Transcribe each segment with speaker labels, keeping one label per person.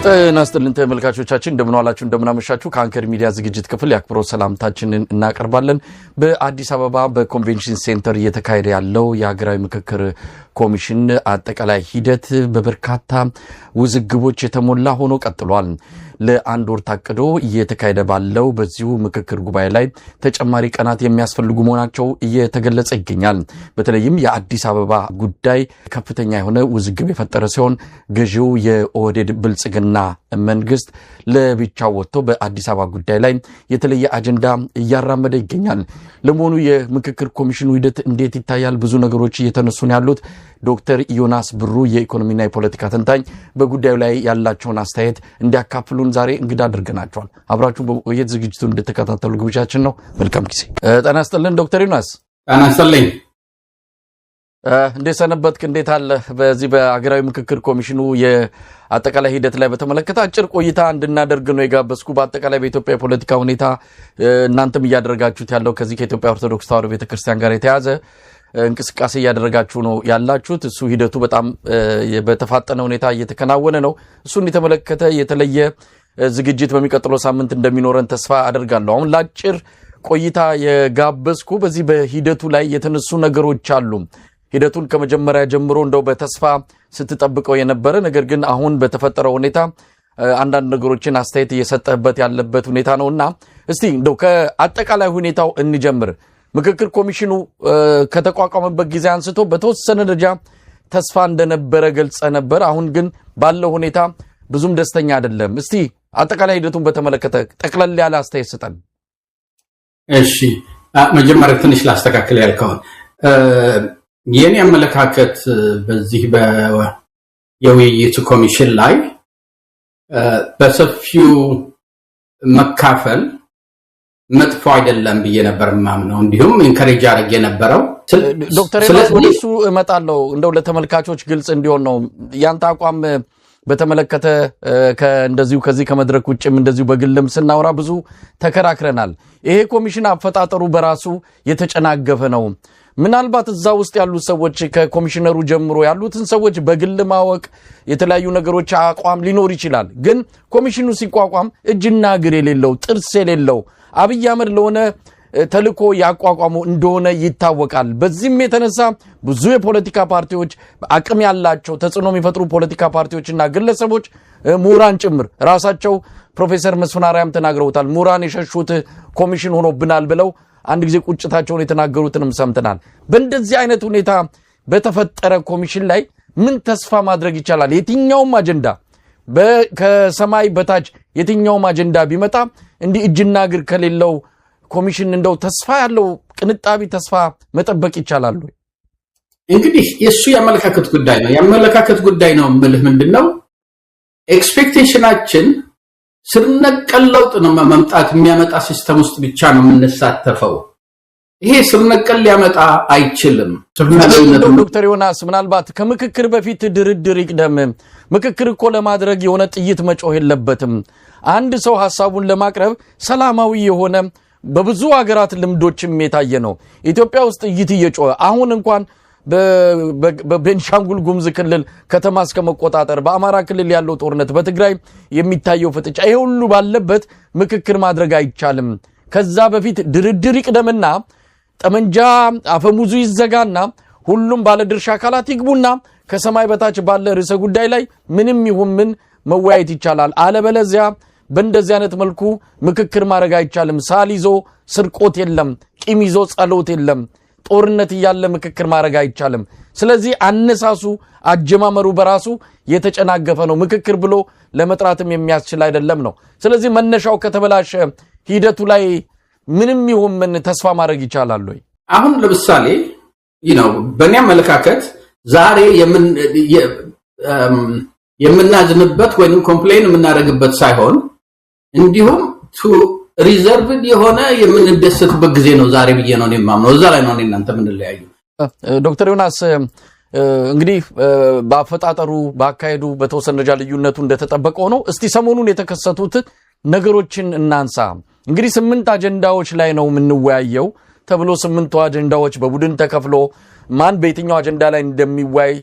Speaker 1: ጤና ይስጥልን ተመልካቾቻችን እንደምን ዋላችሁ እንደምን አመሻችሁ ከአንከር ሚዲያ ዝግጅት ክፍል ያክብሮት ሰላምታችንን እናቀርባለን። በአዲስ አበባ በኮንቬንሽን ሴንተር እየተካሄደ ያለው የሀገራዊ ምክክር ኮሚሽን አጠቃላይ ሂደት በበርካታ ውዝግቦች የተሞላ ሆኖ ቀጥሏል። ለአንድ ወር ታቅዶ እየተካሄደ ባለው በዚሁ ምክክር ጉባኤ ላይ ተጨማሪ ቀናት የሚያስፈልጉ መሆናቸው እየተገለጸ ይገኛል። በተለይም የአዲስ አበባ ጉዳይ ከፍተኛ የሆነ ውዝግብ የፈጠረ ሲሆን ገዢው የኦህዴድ ብልጽግና መንግስት ለብቻው ወጥቶ በአዲስ አበባ ጉዳይ ላይ የተለየ አጀንዳ እያራመደ ይገኛል። ለመሆኑ የምክክር ኮሚሽኑ ሂደት እንዴት ይታያል? ብዙ ነገሮች እየተነሱ ነው ያሉት። ዶክተር ዮናስ ብሩ የኢኮኖሚና የፖለቲካ ተንታኝ በጉዳዩ ላይ ያላቸውን አስተያየት እንዲያካፍሉን ዛሬ እንግዳ አድርገናቸዋል። አብራችሁ በቆየት ዝግጅቱን እንድትከታተሉ ግብዣችን ነው። መልካም ጊዜ። ጤና ይስጥልን ዶክተር ዮናስ።
Speaker 2: ጤና ይስጥልኝ።
Speaker 1: እንዴት ሰነበትክ? እንዴት አለ? በዚህ በሀገራዊ ምክክር ኮሚሽኑ የአጠቃላይ ሂደት ላይ በተመለከተ አጭር ቆይታ እንድናደርግ ነው የጋበዝኩ። በአጠቃላይ በኢትዮጵያ የፖለቲካ ሁኔታ እናንተም እያደረጋችሁት ያለው ከዚህ ከኢትዮጵያ ኦርቶዶክስ ተዋሕዶ ቤተክርስቲያን ጋር የተያዘ እንቅስቃሴ እያደረጋችሁ ነው ያላችሁት። እሱ ሂደቱ በጣም በተፋጠነ ሁኔታ እየተከናወነ ነው። እሱን የተመለከተ የተለየ ዝግጅት በሚቀጥለው ሳምንት እንደሚኖረን ተስፋ አደርጋለሁ። አሁን ለአጭር ቆይታ የጋበዝኩ በዚህ በሂደቱ ላይ የተነሱ ነገሮች አሉ። ሂደቱን ከመጀመሪያ ጀምሮ እንደው በተስፋ ስትጠብቀው የነበረ ነገር ግን አሁን በተፈጠረው ሁኔታ አንዳንድ ነገሮችን አስተያየት እየሰጠህበት ያለበት ሁኔታ ነውና እስቲ እንደው ከአጠቃላይ ሁኔታው እንጀምር። ምክክር ኮሚሽኑ ከተቋቋመበት ጊዜ አንስቶ በተወሰነ ደረጃ ተስፋ እንደነበረ ገልጸ ነበር። አሁን ግን ባለው ሁኔታ ብዙም ደስተኛ አይደለም። እስቲ አጠቃላይ ሂደቱን በተመለከተ ጠቅለል ያለ አስተያየት ስጠን።
Speaker 2: እሺ፣ መጀመሪያ ትንሽ ላስተካክል ያልከውን የኔ አመለካከት በዚህ የውይይቱ ኮሚሽን ላይ በሰፊው መካፈል መጥፎ አይደለም ብዬ ነበር ማምነው። እንዲሁም ኢንከሬጅ አድርጌ ነበረው።
Speaker 1: ዶክተር ዮናስ ወደሱ እመጣለሁ። እንደው ለተመልካቾች ግልጽ እንዲሆን ነው ያንተ አቋም በተመለከተ እንደዚሁ ከዚህ ከመድረክ ውጭም እንደዚሁ በግልም ስናወራ ብዙ ተከራክረናል። ይሄ ኮሚሽን አፈጣጠሩ በራሱ የተጨናገፈ ነው። ምናልባት እዛ ውስጥ ያሉት ሰዎች ከኮሚሽነሩ ጀምሮ ያሉትን ሰዎች በግል ማወቅ የተለያዩ ነገሮች አቋም ሊኖር ይችላል። ግን ኮሚሽኑ ሲቋቋም እጅና እግር የሌለው ጥርስ የሌለው አብይ አህመድ ለሆነ ተልኮ ያቋቋሙ እንደሆነ ይታወቃል። በዚህም የተነሳ ብዙ የፖለቲካ ፓርቲዎች አቅም ያላቸው ተጽዕኖ የሚፈጥሩ ፖለቲካ ፓርቲዎችና ግለሰቦች ምሁራን ጭምር ራሳቸው ፕሮፌሰር መስፍን አርአያም ተናግረውታል። ምሁራን የሸሹት ኮሚሽን ሆኖብናል ብለው አንድ ጊዜ ቁጭታቸውን የተናገሩትንም ሰምተናል። በእንደዚህ አይነት ሁኔታ በተፈጠረ ኮሚሽን ላይ ምን ተስፋ ማድረግ ይቻላል? የትኛውም አጀንዳ ከሰማይ በታች የትኛውም አጀንዳ ቢመጣ እንዲህ እጅና እግር ከሌለው ኮሚሽን እንደው ተስፋ ያለው ቅንጣቢ ተስፋ መጠበቅ ይቻላል ወይ?
Speaker 2: እንግዲህ የሱ የአመለካከት ጉዳይ ነው። የአመለካከት ጉዳይ ነው የምልህ ምንድነው ኤክስፔክቴሽናችን ስር ነቀል ለውጥ ነው መምጣት የሚያመጣ ሲስተም ውስጥ ብቻ ነው የምንሳተፈው። ይሄ ስር ነቀል ሊያመጣ አይችልም።
Speaker 1: ዶክተር ዮናስ ምናልባት ከምክክር በፊት ድርድር ይቅደም። ምክክር እኮ ለማድረግ የሆነ ጥይት መጮህ የለበትም። አንድ ሰው ሐሳቡን ለማቅረብ ሰላማዊ የሆነ በብዙ ሀገራት ልምዶችም የታየ ነው። ኢትዮጵያ ውስጥ ጥይት እየጮኸ አሁን እንኳን በቤንሻንጉል ጉሙዝ ክልል ከተማ እስከ መቆጣጠር፣ በአማራ ክልል ያለው ጦርነት፣ በትግራይ የሚታየው ፍጥጫ፣ ይሄ ሁሉ ባለበት ምክክር ማድረግ አይቻልም። ከዛ በፊት ድርድር ይቅደምና ጠመንጃ አፈሙዙ ይዘጋና ሁሉም ባለድርሻ አካላት ይግቡና ከሰማይ በታች ባለ ርዕሰ ጉዳይ ላይ ምንም ይሁን ምን መወያየት ይቻላል። አለበለዚያ በእንደዚህ አይነት መልኩ ምክክር ማድረግ አይቻልም። ሳል ይዞ ስርቆት የለም፣ ቂም ይዞ ጸሎት የለም። ጦርነት እያለ ምክክር ማድረግ አይቻልም። ስለዚህ አነሳሱ አጀማመሩ በራሱ የተጨናገፈ ነው። ምክክር ብሎ ለመጥራትም የሚያስችል አይደለም ነው። ስለዚህ መነሻው ከተበላሸ ሂደቱ ላይ ምንም ይሁን ምን ተስፋ ማድረግ ይቻላል ወይ?
Speaker 2: አሁን ለምሳሌ በእኔ አመለካከት ዛሬ የምናዝንበት ወይም ኮምፕሌን የምናደርግበት ሳይሆን እንዲሁም ሪዘርቭድ የሆነ የምንደሰትበት ጊዜ ነው ዛሬ ብዬ ነው የማምነው። እዛ ላይ ነው እናንተ የምንለያዩ።
Speaker 1: ዶክተር ዮናስ እንግዲህ በአፈጣጠሩ በአካሄዱ በተወሰነ ደረጃ ልዩነቱ እንደተጠበቀው ነው። እስቲ ሰሞኑን የተከሰቱት ነገሮችን እናንሳ። እንግዲህ 8 አጀንዳዎች ላይ ነው የምንወያየው ተብሎ 8 አጀንዳዎች በቡድን ተከፍሎ ማን በየትኛው አጀንዳ ላይ እንደሚወያይ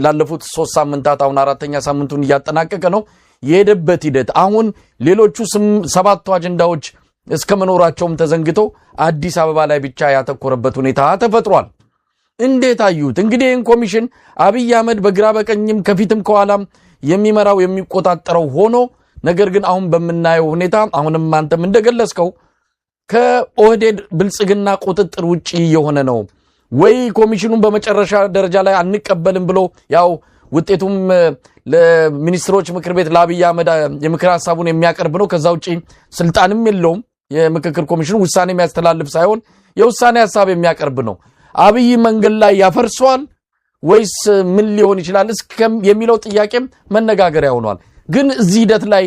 Speaker 1: ላለፉት 3 ሳምንታት አሁን 4ኛ ሳምንቱን እያጠናቀቀ ነው። የሄደበት ሂደት አሁን ሌሎቹ 7 አጀንዳዎች እስከመኖራቸውም ተዘንግቶ አዲስ አበባ ላይ ብቻ ያተኮረበት ሁኔታ ተፈጥሯል። እንዴት አዩት? እንግዲህ ይህን ኮሚሽን አብይ አህመድ በግራ በቀኝም ከፊትም ከኋላም የሚመራው የሚቆጣጠረው ሆኖ ነገር ግን አሁን በምናየው ሁኔታ አሁንም አንተም እንደገለጽከው ከኦህዴድ ብልጽግና ቁጥጥር ውጪ የሆነ ነው ወይ? ኮሚሽኑን በመጨረሻ ደረጃ ላይ አንቀበልም ብሎ ያው ውጤቱም ለሚኒስትሮች ምክር ቤት ለአብይ አህመድ የምክር ሐሳቡን የሚያቀርብ ነው። ከዛ ውጪ ስልጣንም የለውም። የምክክር ኮሚሽኑ ውሳኔ የሚያስተላልፍ ሳይሆን የውሳኔ ሐሳብ የሚያቀርብ ነው። አብይ መንገድ ላይ ያፈርሷል ወይስ ምን ሊሆን ይችላል እስከም የሚለው ጥያቄም መነጋገሪያ ሆኗል። ግን እዚህ ሂደት ላይ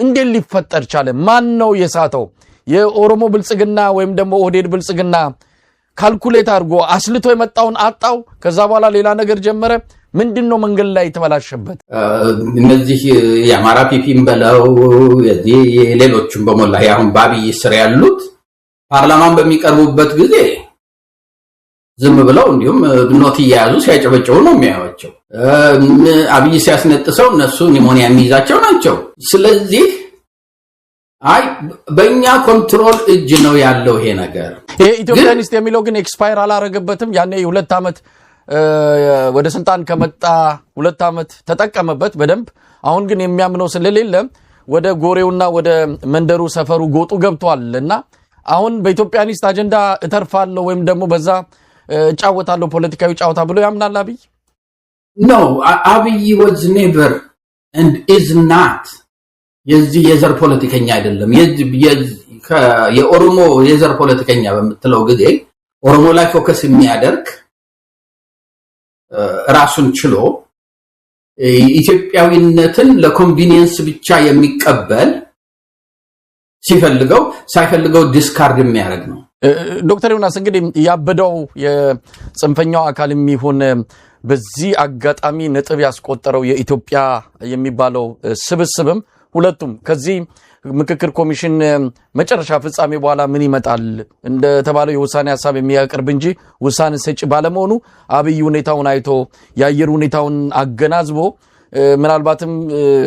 Speaker 1: እንዴት ሊፈጠር ቻለ? ማን ነው የሳተው? የኦሮሞ ብልጽግና ወይም ደግሞ ኦህዴድ ብልጽግና ካልኩሌት አድርጎ አስልቶ የመጣውን አጣው። ከዛ በኋላ ሌላ ነገር ጀመረ። ምንድነው መንገድ ላይ ተበላሸበት?
Speaker 2: እነዚህ የአማራ ፒፒም በለው የዚህ ሌሎችም በመላ ያሁን በአብይ ስር ያሉት ፓርላማን በሚቀርቡበት ጊዜ ዝም ብለው እንዲሁም ኖት እየያዙ ሲያጨበጭቡ ነው የሚያዩቸው። አብይ ሲያስነጥሰው እነሱ ኒሞኒያ የሚይዛቸው ናቸው። ስለዚህ አይ በእኛ ኮንትሮል እጅ ነው ያለው ይሄ ነገር።
Speaker 1: ይሄ ኢትዮጵያኒስት የሚለው ግን ኤክስፓየር አላረገበትም። ያኔ 2 ዓመት ወደ ስልጣን ከመጣ 2 ዓመት ተጠቀመበት በደንብ። አሁን ግን የሚያምነው ስለሌለ ወደ ጎሬውና ወደ መንደሩ ሰፈሩ ጎጡ ገብቷልና አሁን በኢትዮጵያኒስት አጀንዳ እተርፋለሁ ወይም ደግሞ በዛ እጫወታለሁ ፖለቲካዊ ጫወታ ብሎ ያምናል አብይ?
Speaker 2: No, አብይ was never and is not የዚህ የዘር ፖለቲከኛ አይደለም። የኦሮሞ የዘር ፖለቲከኛ በምትለው ጊዜ ኦሮሞ ላይ ፎከስ የሚያደርግ ራሱን ችሎ ኢትዮጵያዊነትን ለኮንቪኒየንስ ብቻ የሚቀበል ሲፈልገው ሳይፈልገው ዲስካርድ የሚያደርግ ነው።
Speaker 1: ዶክተር ዮናስ እንግዲህ ያበደው የጽንፈኛው አካል የሚሆን በዚህ አጋጣሚ ነጥብ ያስቆጠረው የኢትዮጵያ የሚባለው ስብስብም ሁለቱም ከዚህ ምክክር ኮሚሽን መጨረሻ ፍጻሜ በኋላ ምን ይመጣል እንደተባለው የውሳኔ ሐሳብ የሚያቀርብ እንጂ ውሳኔ ሰጪ ባለመሆኑ አብይ ሁኔታውን አይቶ የአየር ሁኔታውን አገናዝቦ ምናልባትም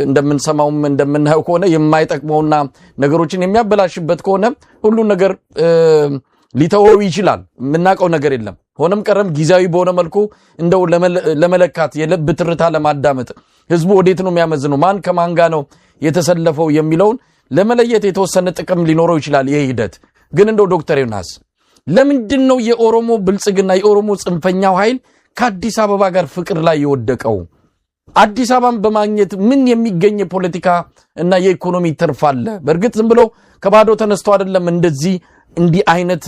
Speaker 1: እንደምንሰማውም እንደምናየው ከሆነ የማይጠቅመውና ነገሮችን የሚያበላሽበት ከሆነ ሁሉ ነገር ሊተወው ይችላል። የምናውቀው ነገር የለም። ሆነም ቀረም ጊዜያዊ በሆነ መልኩ እንደው ለመለካት የልብ ትርታ ለማዳመጥ ህዝቡ ወዴት ነው የሚያመዝነው ማን ከማን ጋር ነው የተሰለፈው የሚለውን ለመለየት የተወሰነ ጥቅም ሊኖረው ይችላል ይሄ ሂደት። ግን እንደው ዶክተር ዮናስ ለምንድን ነው የኦሮሞ ብልጽግና የኦሮሞ ጽንፈኛው ኃይል ከአዲስ አበባ ጋር ፍቅር ላይ የወደቀው? አዲስ አበባን በማግኘት ምን የሚገኝ ፖለቲካ እና የኢኮኖሚ ትርፍ አለ? በእርግጥ ዝም ብሎ ከባዶ ተነስቶ አይደለም እንደዚህ እንዲህ አይነት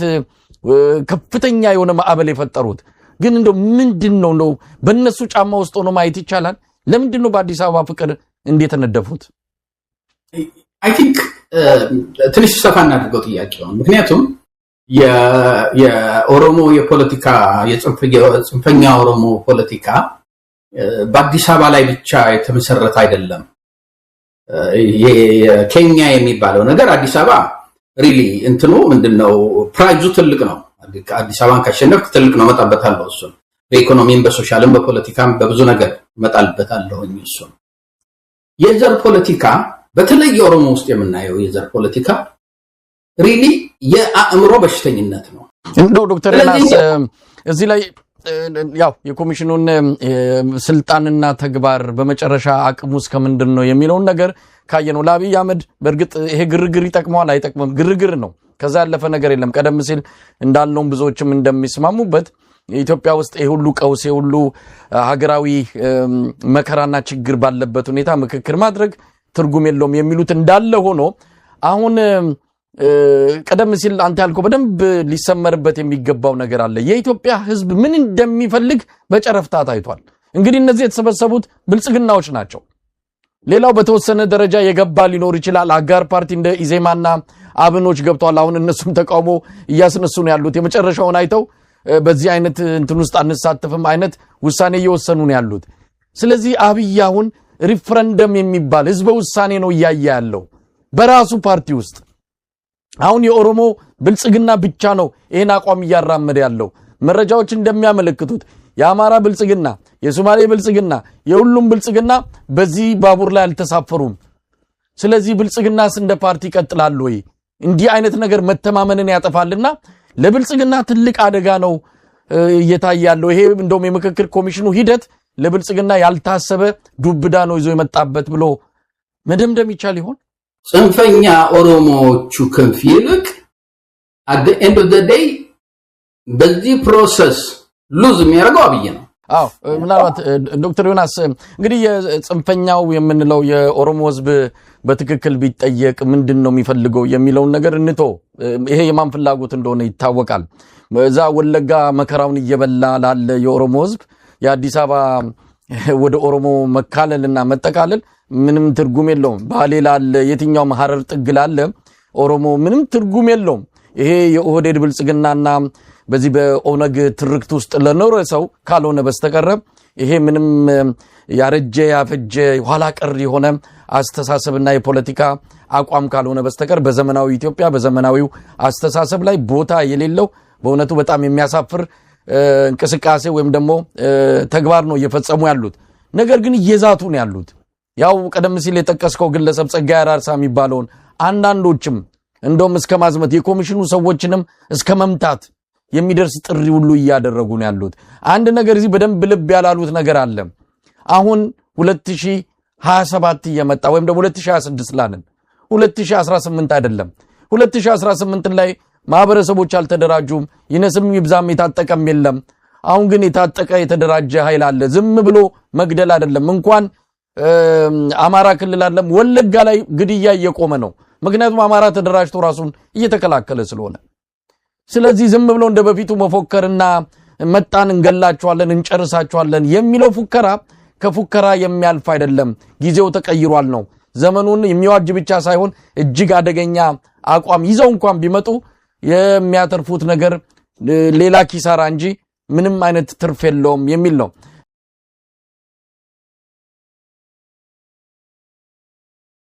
Speaker 1: ከፍተኛ የሆነ ማዕበል የፈጠሩት። ግን እንደው ምንድነው ነው በእነሱ ጫማ ውስጥ ሆኖ ማየት ይቻላል። ለምንድነው በአዲስ አበባ ፍቅር እንዴት ተነደፉት?
Speaker 2: አይ ቲንክ ትንሽ ሰፋ እናድርገው ጥያቄው። ምክንያቱም የኦሮሞ የፖለቲካ የጽንፈኛ ኦሮሞ ፖለቲካ በአዲስ አበባ ላይ ብቻ የተመሰረተ አይደለም። የኬኛ የሚባለው ነገር አዲስ አበባ ሪሊ እንትኑ ምንድነው ፕራይዙ ትልቅ ነው። አዲስ አበባን ካሸነፍክ ትልቅ ነው መጣበታለሁ። እሱ በኢኮኖሚም በሶሻልም በፖለቲካም በብዙ ነገር መጣልበታለሁ። እሱ የዘር ፖለቲካ በተለይ የኦሮሞ ውስጥ የምናየው የዘር ፖለቲካ ሪሊ የአእምሮ በሽተኝነት ነው።
Speaker 1: እንደው ዶክተር ዮናስ እዚህ ላይ ያው የኮሚሽኑን ስልጣንና ተግባር በመጨረሻ አቅሙስ ከምንድን ነው የሚለውን ነገር ካየነው ለአብይ አህመድ በእርግጥ ይሄ ግርግር ይጠቅመዋል አይጠቅምም? ግርግር ነው። ከዛ ያለፈ ነገር የለም። ቀደም ሲል እንዳልነው ብዙዎችም እንደሚስማሙበት ኢትዮጵያ ውስጥ ይሄ ሁሉ ቀውስ ይሄ ሁሉ ሀገራዊ መከራና ችግር ባለበት ሁኔታ ምክክር ማድረግ ትርጉም የለውም የሚሉት እንዳለ ሆኖ አሁን ቀደም ሲል አንተ ያልከው በደንብ ሊሰመርበት የሚገባው ነገር አለ። የኢትዮጵያ ሕዝብ ምን እንደሚፈልግ በጨረፍታ ታይቷል። እንግዲህ እነዚህ የተሰበሰቡት ብልጽግናዎች ናቸው። ሌላው በተወሰነ ደረጃ የገባ ሊኖር ይችላል። አጋር ፓርቲ እንደ ኢዜማና አብኖች ገብቷል። አሁን እነሱም ተቃውሞ እያስነሱ ነው ያሉት። የመጨረሻውን አይተው በዚህ አይነት እንትን ውስጥ አንሳተፍም አይነት ውሳኔ እየወሰኑ ነው ያሉት። ስለዚህ አብይ አሁን ሪፍረንደም የሚባል ህዝበ ውሳኔ ነው እያየ ያለው በራሱ ፓርቲ ውስጥ። አሁን የኦሮሞ ብልጽግና ብቻ ነው ይሄን አቋም እያራመደ ያለው። መረጃዎች እንደሚያመለክቱት የአማራ ብልጽግና፣ የሶማሌ ብልጽግና፣ የሁሉም ብልጽግና በዚህ ባቡር ላይ አልተሳፈሩም። ስለዚህ ብልጽግናስ እንደ ፓርቲ ይቀጥላል ወይ? እንዲህ አይነት ነገር መተማመንን ያጠፋልና ለብልጽግና ትልቅ አደጋ ነው እየታየ ያለው። ይሄ እንደውም የምክክር ኮሚሽኑ ሂደት ለብልጽግና ያልታሰበ ዱብዳ ነው ይዞ የመጣበት ብሎ መደምደም ይቻል ይሆን?
Speaker 2: ጽንፈኛ ኦሮሞዎቹ ክንፍ ይልቅ at the end of the day በዚህ ፕሮሰስ ሉዝ የሚያደርገው አብይ ነው።
Speaker 1: አዎ ምናልባት ዶክተር ዮናስ እንግዲህ የጽንፈኛው የምንለው የኦሮሞ ህዝብ በትክክል ቢጠየቅ ምንድነው የሚፈልገው የሚለውን ነገር እንቶ ይሄ የማን ፍላጎት እንደሆነ ይታወቃል። እዛ ወለጋ መከራውን እየበላ ላለ የኦሮሞ ህዝብ የአዲስ አበባ ወደ ኦሮሞ መካለልና መጠቃለል ምንም ትርጉም የለውም። ባሌ ላለ የትኛው ሐረር ጥግ ላለ ኦሮሞ ምንም ትርጉም የለውም። ይሄ የኦህዴድ ብልጽግናና በዚህ በኦነግ ትርክት ውስጥ ለኖረ ሰው ካልሆነ በስተቀር ይሄ ምንም ያረጀ ያፈጀ ኋላ ቀር የሆነ አስተሳሰብና የፖለቲካ አቋም ካልሆነ በስተቀር በዘመናዊ ኢትዮጵያ በዘመናዊው አስተሳሰብ ላይ ቦታ የሌለው በእውነቱ በጣም የሚያሳፍር እንቅስቃሴ ወይም ደግሞ ተግባር ነው እየፈጸሙ ያሉት። ነገር ግን እየዛቱ ነው ያሉት። ያው ቀደም ሲል የጠቀስከው ግለሰብ ጸጋዬ አራርሳ የሚባለውን አንዳንዶችም እንደውም እስከ ማዝመት የኮሚሽኑ ሰዎችንም እስከ መምታት የሚደርስ ጥሪ ሁሉ እያደረጉ ነው ያሉት። አንድ ነገር እዚህ በደንብ ልብ ያላሉት ነገር አለ። አሁን 2027 እየመጣ ወይም ደግሞ 2026 ላለን 2018 አይደለም 2018 ላይ ማህበረሰቦች አልተደራጁም፣ ይነስም ይብዛም የታጠቀም የለም። አሁን ግን የታጠቀ የተደራጀ ኃይል አለ። ዝም ብሎ መግደል አይደለም እንኳን አማራ ክልል አይደለም ወለጋ ላይ ግድያ እየቆመ ነው። ምክንያቱም አማራ ተደራጅቶ ራሱን እየተከላከለ ስለሆነ። ስለዚህ ዝም ብሎ እንደ በፊቱ መፎከርና መጣን እንገላቸዋለን እንጨርሳቸዋለን የሚለው ፉከራ ከፉከራ የሚያልፍ አይደለም። ጊዜው ተቀይሯል ነው። ዘመኑን የሚዋጅ ብቻ ሳይሆን እጅግ አደገኛ አቋም ይዘው እንኳን ቢመጡ የሚያተርፉት ነገር ሌላ ኪሳራ እንጂ ምንም አይነት ትርፍ የለውም የሚል ነው።